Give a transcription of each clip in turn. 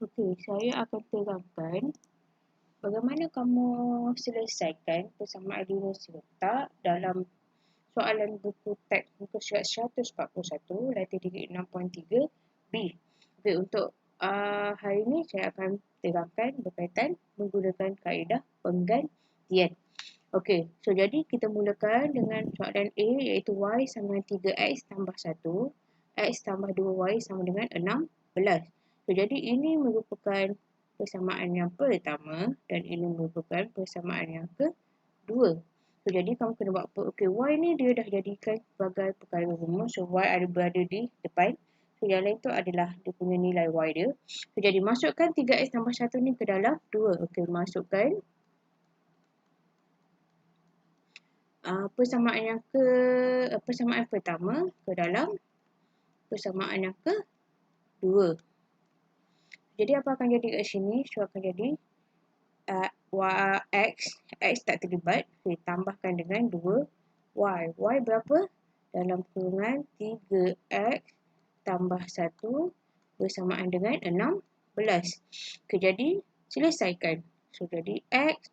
Okey, saya akan terangkan bagaimana kamu selesaikan persamaan linear serentak dalam soalan buku teks muka surat 141, latih degree 6.3 B. Okey, untuk hari ini saya akan terangkan berkaitan menggunakan kaedah penggantian. Okey, so jadi kita mulakan dengan soalan A iaitu Y sama dengan 3X tambah 1, X tambah 2Y sama dengan 16. So jadi ini merupakan persamaan yang pertama dan ini merupakan persamaan yang kedua. So jadi kamu kena buat apa? Okey, Y ni dia dah jadikan sebagai perkara rumus. So Y ada berada di depan. So yang lain tu adalah dia punya nilai Y dia. So jadi masukkan 3X tambah 1 ni ke dalam 2. Okey, masukkan persamaan pertama ke dalam persamaan yang kedua. Jadi apa akan jadi kat sini? So akan jadi X tak terlibat. Okay, tambahkan dengan 2Y. Y berapa? Dalam kurungan 3X tambah 1 bersamaan dengan 16. Okay, jadi selesaikan. So jadi X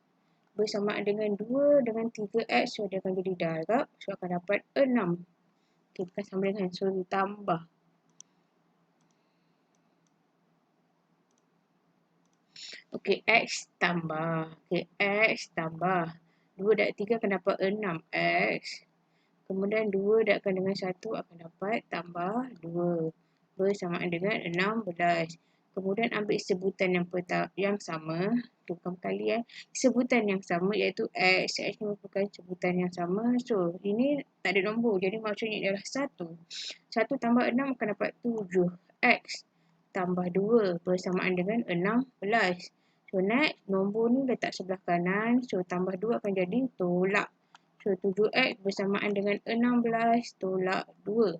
bersamaan dengan 2 dengan 3X. So dia akan jadi darab. So akan dapat 6. Okay, bukan sama dengan. So ditambah. Okey, X tambah. Okey, X tambah. 2 dan 3 akan dapat 6X. Kemudian 2 darabkan dengan 1 akan dapat tambah 2. Bersamaan dengan 16. Kemudian ambil sebutan yang sama. Bukan kali sebutan yang sama iaitu X. X merupakan sebutan yang sama. So, ini tak ada nombor. Jadi maksudnya adalah 1. 1 tambah 6 akan dapat 7. X tambah 2 bersamaan dengan 16. So next, nombor ni letak sebelah kanan. So tambah 2 akan jadi tolak. So 7X bersamaan dengan 16 tolak 2.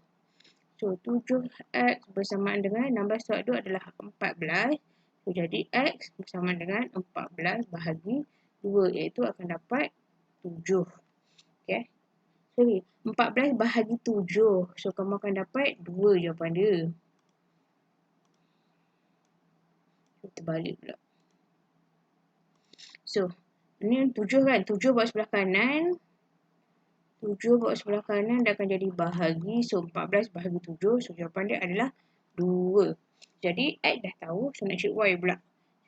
So 7X bersamaan dengan 16 tolak 2 adalah 14. So jadi X bersamaan dengan 14 bahagi 2 iaitu akan dapat 7. Okay. Sorry, 14 bahagi 7. So kamu akan dapat 2 jawapan dia. Terbalik pula. So, ni 7 kan? 7 buat sebelah kanan. 7 buat sebelah kanan dia akan jadi bahagi. So, 14 bahagi 7. So, jawapan dia adalah 2. Jadi, X dah tahu. So, nak cari Y pula.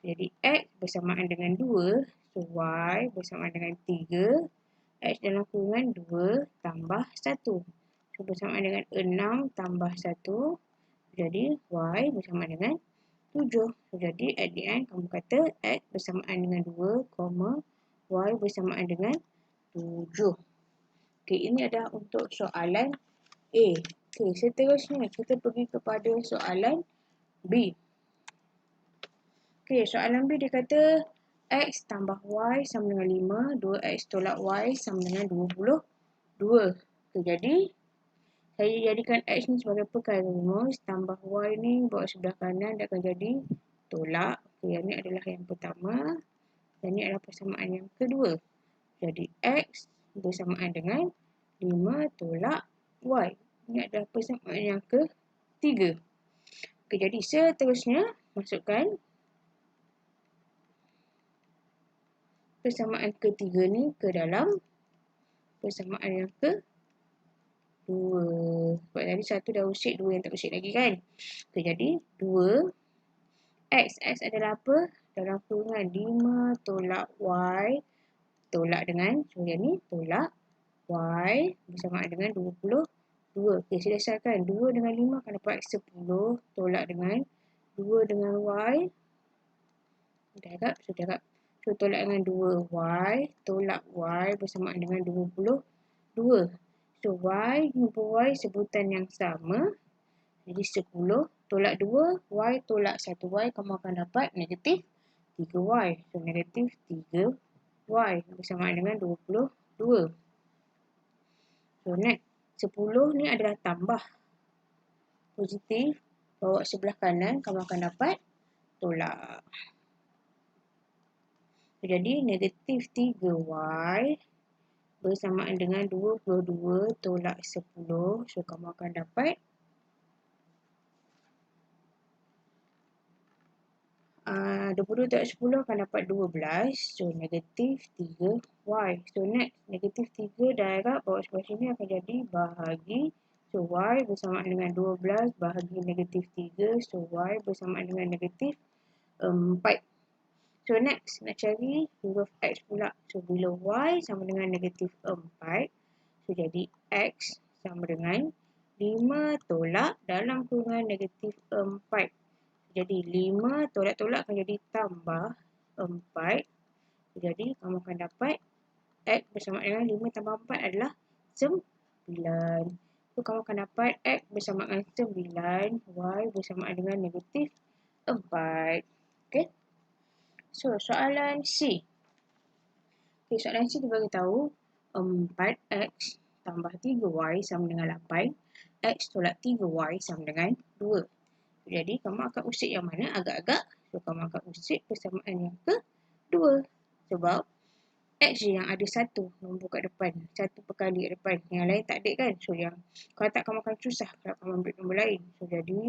Jadi, X bersamaan dengan 2. So, Y bersamaan dengan 3. X dalam kurungan 2 tambah 1. So, bersamaan dengan 6 tambah 1. Jadi, Y bersamaan dengan 7. So, jadi at the end kamu kata X bersamaan dengan 2, Y bersamaan dengan 7. Okey, ini adalah untuk soalan A. Okey, seterusnya kita pergi kepada soalan B. Okey, soalan B dia kata X tambah Y sama dengan 5, 2X tolak Y sama dengan 22. Okey, jadi saya jadikan X ni sebagai perkara rumus, tambah Y ni bawa sebelah kanan dia akan jadi tolak. Okey, yang ni adalah yang pertama dan ini adalah persamaan yang kedua. Jadi X bersamaan dengan 5 tolak Y. Ini adalah persamaan yang ketiga. Okey, jadi seterusnya masukkan persamaan ketiga ni ke dalam persamaan yang kedua. Sebab tadi satu dah usik, dua yang tak usik lagi kan. Okey, jadi 2 X adalah apa? Dalam kurungan 5 tolak Y tolak dengan, so yang ni tolak Y bersamaan dengan 22. Okey, selesaikan. 2 dengan 5 akan dapat 10 tolak dengan 2 dengan Y. Darab. So tolak dengan 2Y tolak Y bersamaan dengan 22. So Y jumpa Y sebutan yang sama. Jadi 10 tolak 2, Y tolak 1Y, kamu akan dapat negatif 3Y. So negatif 3Y bersamaan dengan 22. So next, 10 ni adalah tambah. Positif, bawa sebelah kanan, kamu akan dapat tolak. So, jadi negatif 3Y bersamaan dengan 22 tolak 10. So kamu akan dapat 22 tolak 10 akan dapat 12. So, negatif 3y. So, next, negatif 3 darab bawah sebelah sini akan jadi bahagi. So, y bersamaan dengan 12 bahagi negatif 3. So, y bersamaan dengan negatif 4. So, next, nak cari huruf x pula. So, bila y sama dengan negatif 4, so, jadi x sama dengan 5 tolak dalam kurungan negatif 4. Jadi 5 tolak-tolak akan jadi tambah 4. Jadi kamu akan dapat x bersama dengan 5 tambah 4 adalah 9. So kamu akan dapat x bersama dengan 9, y bersama dengan negatif 4. Okay. So soalan C. Okay, soalan C dia bagi tahu 4x tambah 3y sama dengan 8. X tolak 3y sama dengan 2. Jadi, kamu akan usik yang mana agak-agak. So, kamu akan usik persamaan yang kedua. Sebab, X je yang ada satu nombor kat depan. Satu perkali kat depan. Yang lain tak ada kan. So, yang kalau tak, kamu akan susah kalau kamu ambil nombor lain. So, jadi,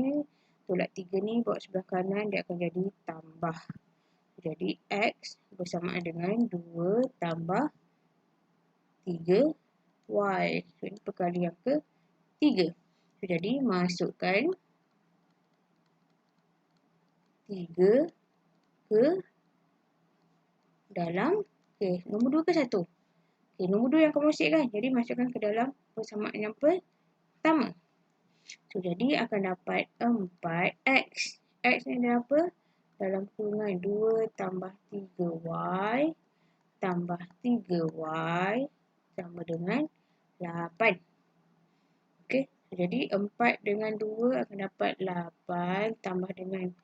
tolak 3 ni bawa sebelah kanan, dia akan jadi tambah. Jadi, X bersamaan dengan 2 tambah 3Y. So, ini perkali yang ketiga. So, jadi, masukkan 3 ke dalam, nombor 2 ke 1? Nombor 2 yang kamu usik kan? Jadi masukkan ke dalam persamaan yang pertama. So, jadi akan dapat 4x. X ni adalah apa? Dalam kurungan 2 tambah 3y tambah 3y sama dengan 8. Okey, jadi 4 dengan 2 akan dapat 8 tambah dengan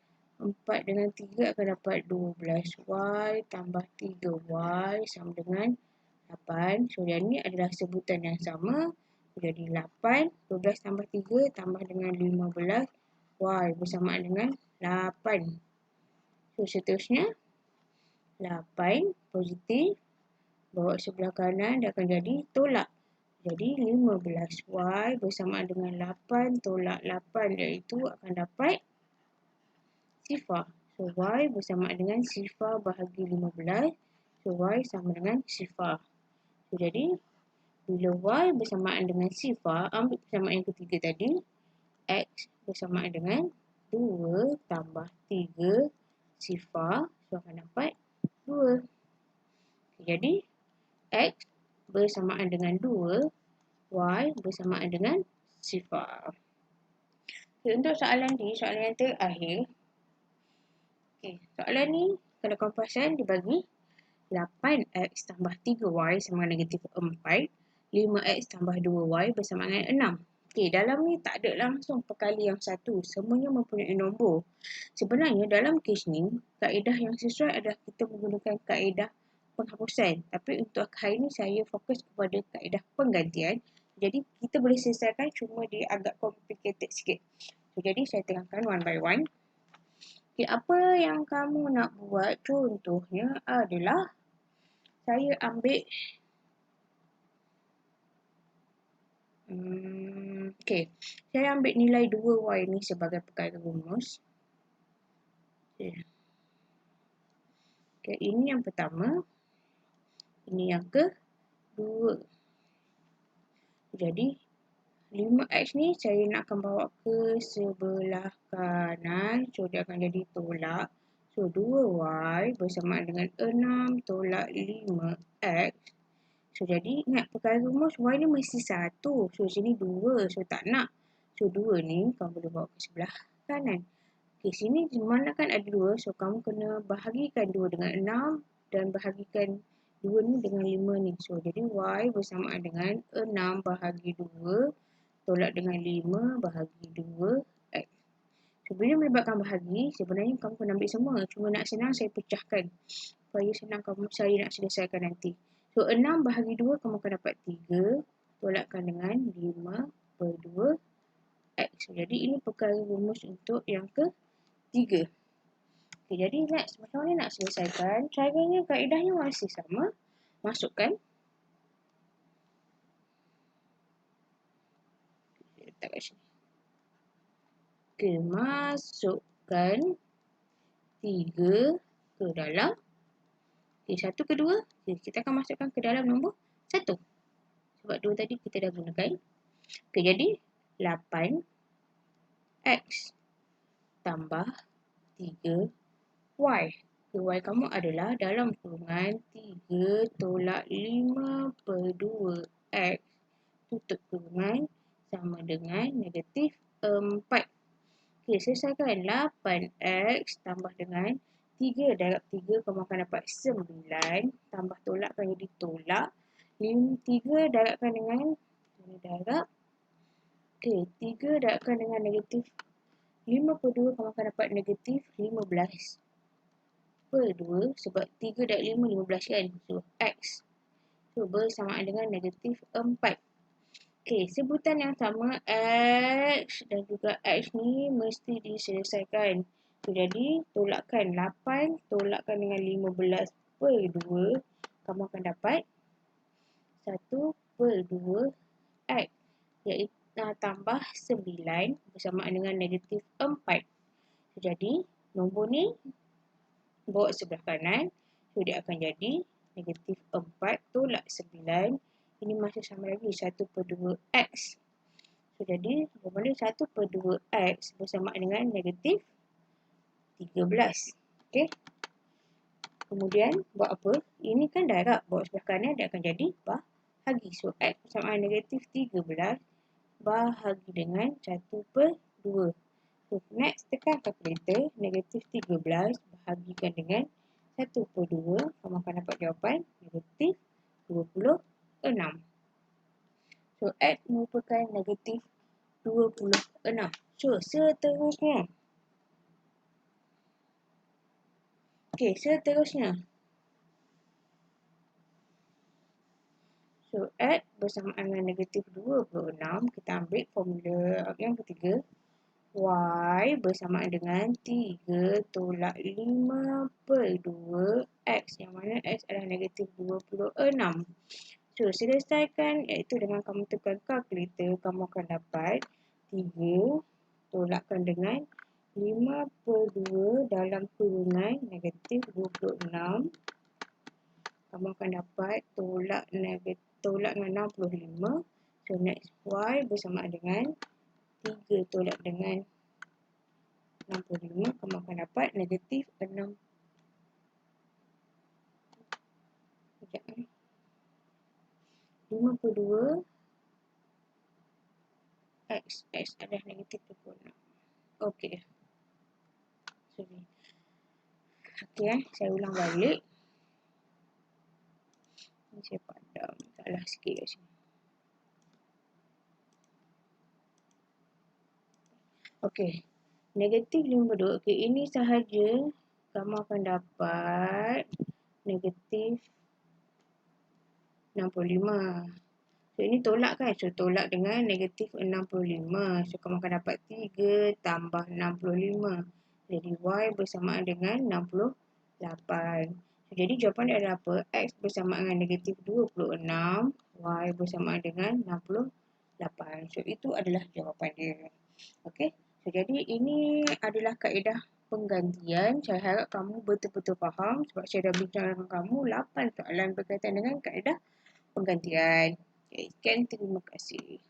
4 dengan 3 akan dapat 12y tambah 3y sama dengan 8. So, yang ni adalah sebutan yang sama. Jadi 8, 12 tambah 3 tambah dengan 15, y bersamaan dengan 8. So, seterusnya 8 positif, bawa sebelah kanan dia akan jadi tolak. Jadi 15y bersamaan dengan 8 tolak 8 iaitu akan dapat sifar. So, y bersamaan dengan sifar bahagi 15. So, y sama dengan sifar. So, jadi bila y bersamaan dengan sifar, ambil persamaan yang ketiga tadi, x bersamaan dengan 2 tambah 3 sifar. So, akan dapat 2. Jadi, x bersamaan dengan 2, y bersamaan dengan sifar. Okay, untuk soalan ni, soalan yang terakhir. Okay, soalan ni, kalau kamu perasan, dibagi 8x tambah 3y sama negatif 4. 5x tambah 2y bersama dengan 6. Okay, dalam ni tak ada langsung perkali yang satu. Semuanya mempunyai nombor. Sebenarnya dalam kes ni, kaedah yang sesuai adalah kita menggunakan kaedah penghapusan. Tapi untuk hari ni saya fokus kepada kaedah penggantian. Jadi kita boleh selesaikan, cuma dia agak complicated sikit. So, jadi saya terangkan one by one. Okay, apa yang kamu nak buat contohnya adalah saya ambil saya ambil nilai 2y ni sebagai perkara rumus. Okay, ini yang pertama. Ini yang kedua. Jadi 5x ni saya nakkan bawa ke sebelah kanan. So, dia akan jadi tolak. So, 2y bersamaan dengan 6 tolak 5x. So, jadi ingat perkara rumus y ni mesti 1. So, sini 2. So, tak nak. So, 2 ni kamu boleh bawa ke sebelah kanan. Okay, sini mana kan ada 2. So, kamu kena bahagikan 2 dengan 6 dan bahagikan 2 ni dengan 5 ni. So, jadi y bersamaan dengan 6 bahagi 2 tolak dengan 5 bahagi 2x. So, bila melibatkan bahagi, sebenarnya kamu kena ambil semua. Cuma nak senang, saya pecahkan. Supaya senang saya nak selesaikan nanti. So, 6 bahagi 2, kamu akan dapat 3. Tolakkan dengan 5 per 2x. So, jadi, ini perkara rumus untuk yang ketiga. Okay, jadi, next. Macam mana nak selesaikan? Caranya, kaedahnya masih sama. Masukkan. Letak kat sini. Okay, masukkan 3 ke dalam. Okay, 1 ke 2. Okay, kita akan masukkan ke dalam nombor 1. Sebab 2 tadi kita dah gunakan. Okay, jadi 8x tambah 3y. Y kamu adalah dalam kurungan 3 tolak 5 per 2x tutup kurungan sama dengan negatif 4. Okey, selesaikan 8x tambah dengan 3 darab 3 kamu akan dapat 9 tambah tolakkan jadi tolak 3 darabkan dengan darab. Okey, 3 darabkan dengan negatif 5 per 2 kamu akan dapat negatif 15 per 2 sebab 3 darab 5, 15 kan. So, x. So, bersamaan dengan negatif 4. Okey, sebutan yang sama x dan juga x ni mesti diselesaikan. So, jadi, tolakkan 8, tolakkan dengan 15 per 2. Kamu akan dapat 1 per 2 x. Iaitu tambah 9 bersamaan dengan negatif 4. So, jadi, nombor ni bawa sebelah kanan. So, dia akan jadi negatif 4 tolak 9. Ini masih sama lagi 1 per 2x. So, jadi, nombor 1 per 2x bersamaan dengan negatif 13. Okey. Kemudian, buat apa? Ini kan darab. Bawa sebelah kanan, dia akan jadi bahagi. So, x bersamaan negatif 13 bahagi dengan 1 per 2. So, next, tekan kalkulator. Negatif 13 bahagikan dengan 1 per 2. Kamu akan dapat jawapan negatif 26. So, x merupakan negatif 26. So, seterusnya. Okey, seterusnya. So, x bersamaan dengan negatif 26. Kita ambil formula yang ketiga. Y bersamaan dengan 3 tolak 5 per 2 X. Yang mana X adalah negatif 26. So, selesaikan iaitu dengan kamu tekan kalkulator, kamu akan dapat 3 tolakkan dengan 5 per 2 dalam kurungan negatif 26. Kamu akan dapat tolak dengan 65. So, next Y bersamaan dengan 3 tolak dengan 65, kamu akan dapat negatif 6. Sekejap. 5 per 2 X. X adalah negatif 26. Okey. Sorry. Okey, saya ulang balik. Ini saya padam. Salah sikit kat sini. Okey. Negatif 52. Okey, ini sahaja kamu akan dapat negatif 65. So, ini tolak kan? So, tolak dengan negatif 65. So, kamu akan dapat 3 tambah 65. Jadi, Y bersamaan dengan 68. So, jadi, jawapan dia adalah apa? X bersamaan dengan negatif 26. Y bersamaan dengan 68. So, itu adalah jawapan dia. Okey. So, jadi ini adalah kaedah penggantian. Saya harap kamu betul-betul faham sebab saya dah bincang dengan kamu 8 soalan berkaitan dengan kaedah penggantian. Okay, sekian, terima kasih.